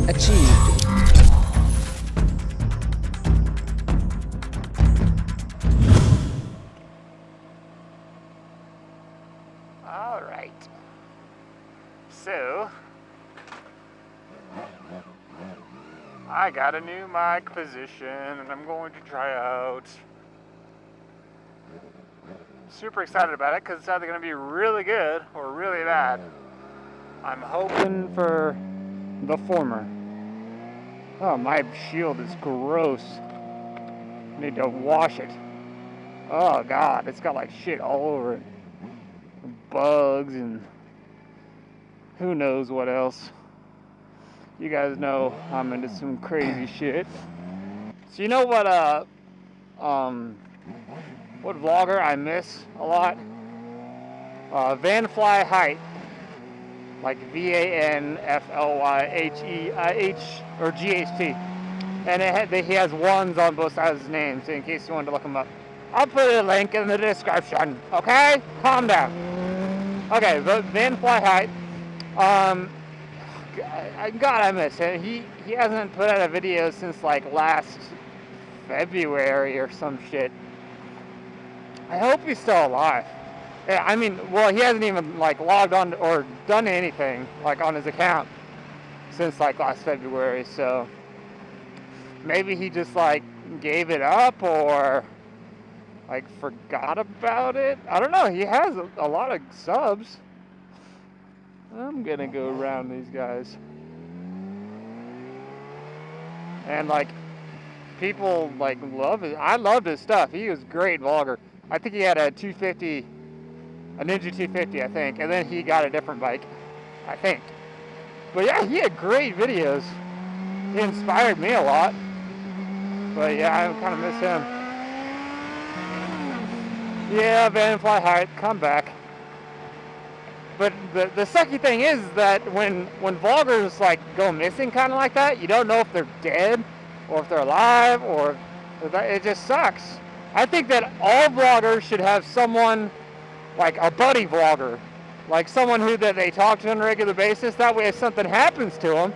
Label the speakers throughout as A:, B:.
A: achieved.
B: Alright. So, I got a new mic position and I'm going to try out. Super excited about it because it's either going to be really good or really bad. I'm hoping for the former. Oh, my shield is gross. Need to wash it. Oh god, it's got like shit all over it. Bugs and who knows what else. You guys know I'm into some crazy shit. So you know what what vlogger I miss a lot? Vanfly Height. Like VANFLYHEIH or GHT. And he has ones on both sides of his name, so in case you wanted to look him up. I'll put a link in the description, okay? Calm down. Okay, but Vanfly Height. God, I miss him. He hasn't put out a video since like last February or some shit. I hope he's still alive. Yeah, I mean, well, he hasn't even like logged on or done anything like on his account since like last February. So maybe he just like gave it up or like forgot about it. I don't know. He has a lot of subs. I'm gonna go around these guys. And like people like love it. I loved his stuff. He was a great vlogger. I think he had a 250, a Ninja 250, I think, and then he got a different bike, I think. But yeah, he had great videos. He inspired me a lot. But yeah, I kind of miss him. Yeah, Vanfly Height, come back. But the sucky thing is that when vloggers like go missing kind of like that, you don't know if they're dead or if they're alive or it just sucks. I think that all vloggers should have someone like a buddy vlogger, like someone who that they talk to on a regular basis. That way, if something happens to them,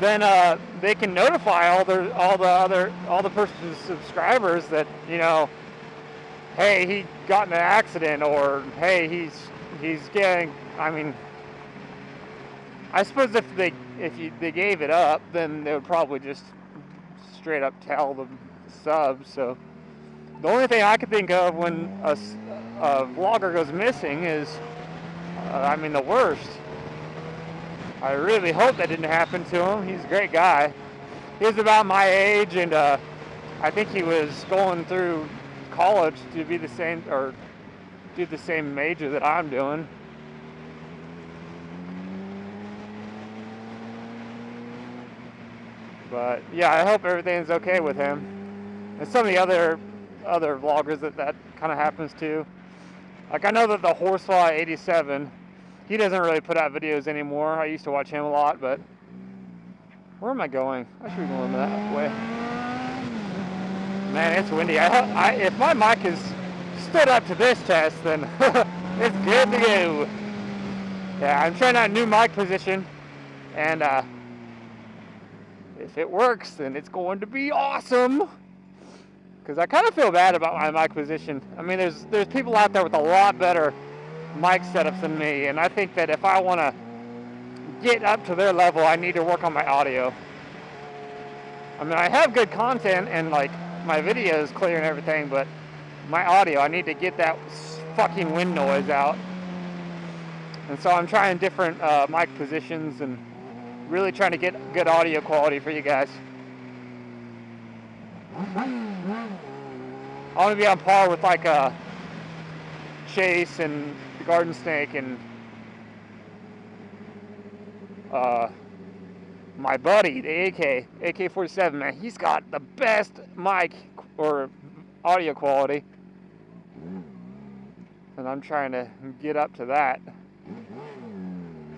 B: then they can notify all the person's subscribers that, you know, hey, he got in an accident, or hey, he's getting. I mean, I suppose if they gave it up, then they would probably just straight up tell the subs. So the only thing I could think of when a vlogger goes missing is, I mean, the worst. I really hope that didn't happen to him. He's a great guy. He was about my age, and I think he was going through college to be the same, or do the same major that I'm doing. But yeah, I hope everything's okay with him. And some of the other vloggers that kind of happens to. Like, I know that the Horsefly 87, he doesn't really put out videos anymore. I used to watch him a lot, but where am I going? I should be going that way. Man, it's windy. If my mic has stood up to this test, then it's good to go. Yeah, I'm trying out a new mic position, and if it works, then it's going to be awesome. Because I kind of feel bad about my mic position. I mean, there's people out there with a lot better mic setups than me, and I think that if I want to get up to their level, I need to work on my audio. I mean, I have good content, and like my video is clear and everything, but my audio, I need to get that fucking wind noise out. And so I'm trying different mic positions and really trying to get good audio quality for you guys. I want to be on par with like Chase and the Garden Snake and my buddy, the AK-47, man. He's got the best mic or audio quality, and I'm trying to get up to that.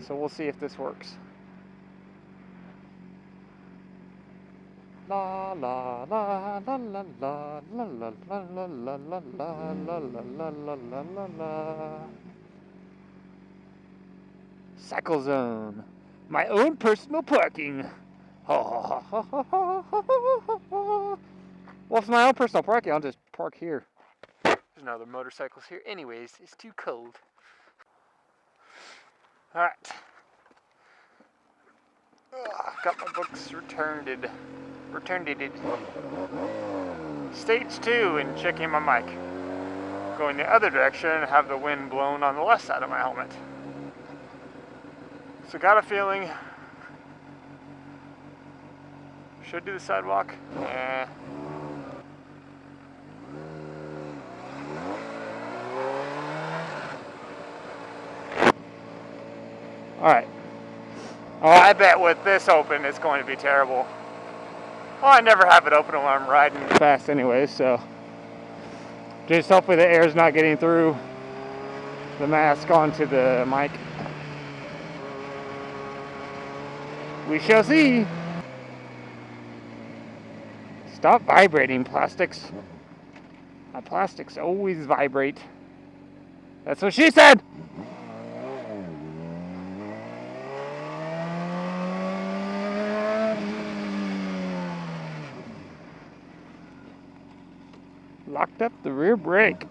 B: So we'll see if this works. La la la la la la la la la la la la la la la la la. Cycle Zone. My own personal parking. Well, if it's my own personal parking, I'll just park here. There's no other motorcycles here. Anyways, it's too cold. Alright. Got my books returned. Stage 2 and checking my mic. Going the other direction and have the wind blown on the left side of my helmet. So got a feeling. Should do the sidewalk. Alright. Oh, I bet with this open it's going to be terrible. Well, I never have it open when I'm riding fast anyway, so just hopefully the air's not getting through the mask onto the mic. We shall see. Stop vibrating, plastics. My plastics always vibrate. That's what she said! Locked up the rear brake.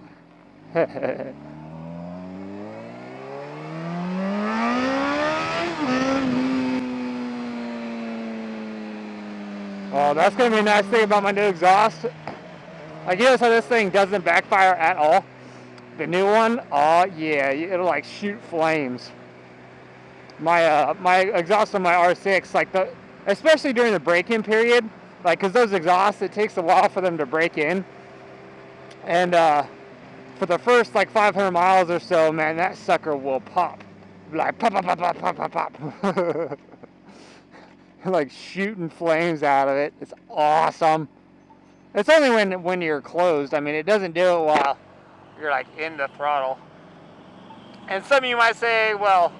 B: Oh, that's going to be a nice thing about my new exhaust. Like, you know how this thing doesn't backfire at all? The new one, oh yeah, it'll like shoot flames. My my exhaust on my R6, like especially during the break-in period, like, cause those exhausts, it takes a while for them to break in. And for the first like 500 miles or so, man, that sucker will pop. Like pop, pop, pop, pop, pop, pop, pop. Like shooting flames out of it. It's awesome. It's only when you're closed. I mean, it doesn't do it while you're like in the throttle. And some of you might say, well,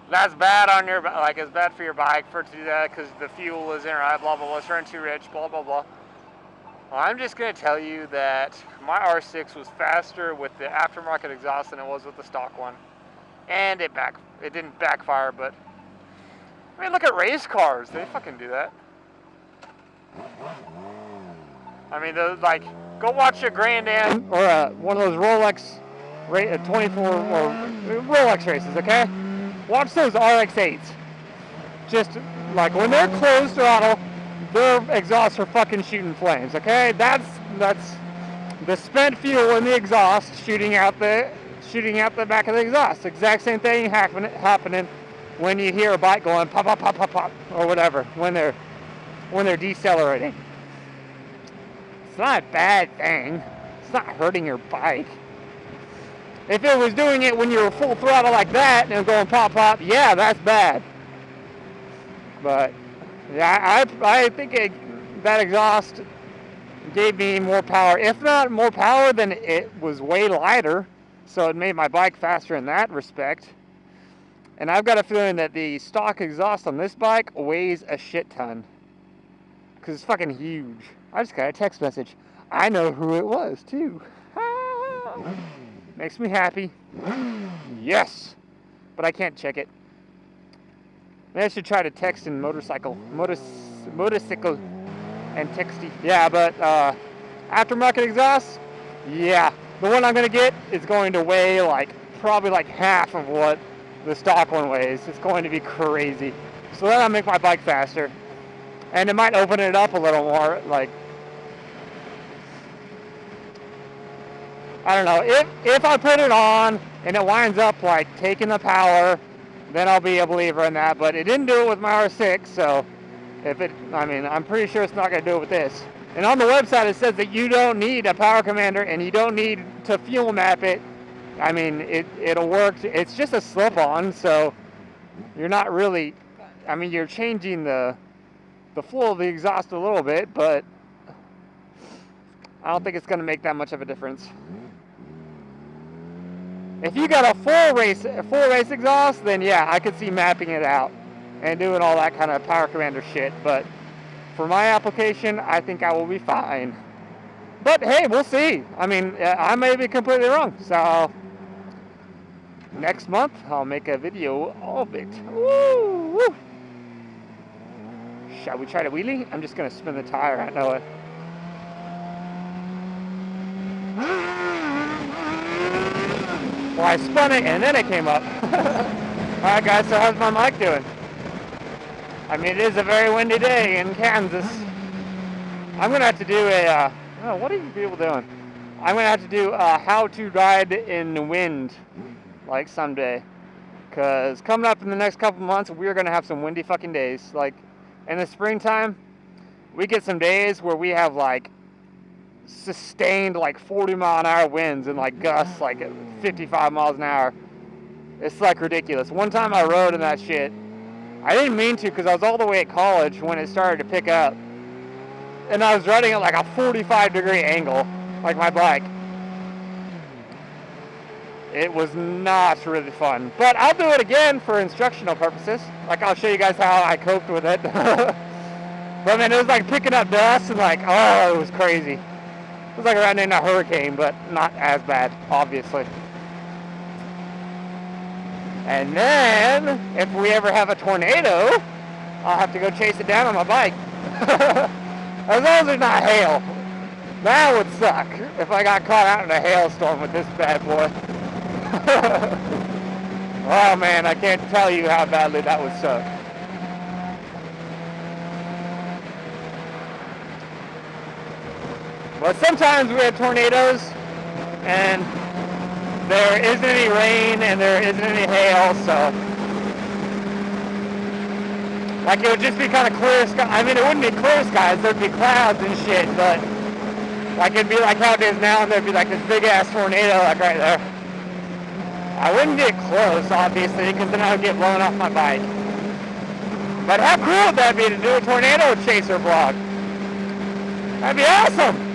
B: that's bad on your, like, it's bad for your bike for it to do that because the fuel isn't right, blah, blah, blah, it's running too rich, blah, blah, blah. Well, I'm just going to tell you that my R6 was faster with the aftermarket exhaust than it was with the stock one. And it didn't backfire, but I mean, look at race cars. They fucking do that. I mean, like, go watch a Grand Am or one of those Rolex 24 or Rolex races, okay? Watch those RX-8s. Just like when they're closed throttle, their exhausts are fucking shooting flames, okay? That's the spent fuel in the exhaust shooting out the back of the exhaust. Exact same thing happening when you hear a bike going pop, pop, pop, pop, pop, or whatever when they're decelerating. It's not a bad thing. It's not hurting your bike. If it was doing it when you were full throttle like that and going pop, pop, yeah, that's bad. But yeah, I think that exhaust gave me more power. If not more power, then it was way lighter, so it made my bike faster in that respect. And I've got a feeling that the stock exhaust on this bike weighs a shit ton. Because it's fucking huge. I just got a text message. I know who it was, too. Makes me happy. Yes! But I can't check it. Maybe I should try to text in motorcycle and texty. Yeah, but aftermarket exhaust, yeah. The one I'm going to get is going to weigh probably like half of what the stock one weighs. It's going to be crazy. So that'll make my bike faster. And it might open it up a little more, like, I don't know, if I put it on and it winds up like taking the power, then I'll be a believer in that. But it didn't do it with my R6, so I'm pretty sure it's not going to do it with this. And on the website it says that you don't need a power commander and you don't need to fuel map it. I mean, it'll work. It's just a slip-on, so you're not really, I mean, you're changing the flow of the exhaust a little bit, but I don't think it's going to make that much of a difference. If you got a full race exhaust, then yeah, I could see mapping it out and doing all that kind of power commander shit. But for my application, I think I will be fine. But hey, we'll see. I mean, I may be completely wrong. So next month, I'll make a video of it. Woo! Woo! Shall we try to wheelie? I'm just gonna spin the tire. I know it. Well, I spun it and then it came up. Alright guys, so how's my mic doing? I mean, it is a very windy day in Kansas. I'm gonna have to do a, oh, what are you people doing? I'm gonna have to do a how to ride in the wind, like someday. Cause coming up in the next couple months, we're gonna have some windy fucking days. Like, in the springtime, we get some days where we have like sustained like 40-mile-an-hour winds and like gusts like 55 miles an hour. It's like ridiculous. One time I rode in that shit. I didn't mean to because I was all the way at college when it started to pick up. And I was riding at like a 45-degree angle, like my bike. It was not really fun. But I'll do it again for instructional purposes. Like, I'll show you guys how I coped with it. But man, it was like picking up dust and like, oh, it was crazy. It was like riding in a hurricane, but not as bad, obviously. And then, if we ever have a tornado, I'll have to go chase it down on my bike. As long as there's not hail. That would suck if I got caught out in a hailstorm with this bad boy. Oh man, I can't tell you how badly that would suck. But sometimes we have tornadoes and there isn't any rain and there isn't any hail, so like it would just be kind of clear sky. I mean, it wouldn't be clear skies, there'd be clouds and shit, but like it'd be like how it is now and there'd be like this big ass tornado like right there. I wouldn't get close, obviously, because then I would get blown off my bike. But how cool would that be to do a tornado chaser vlog? That'd be awesome!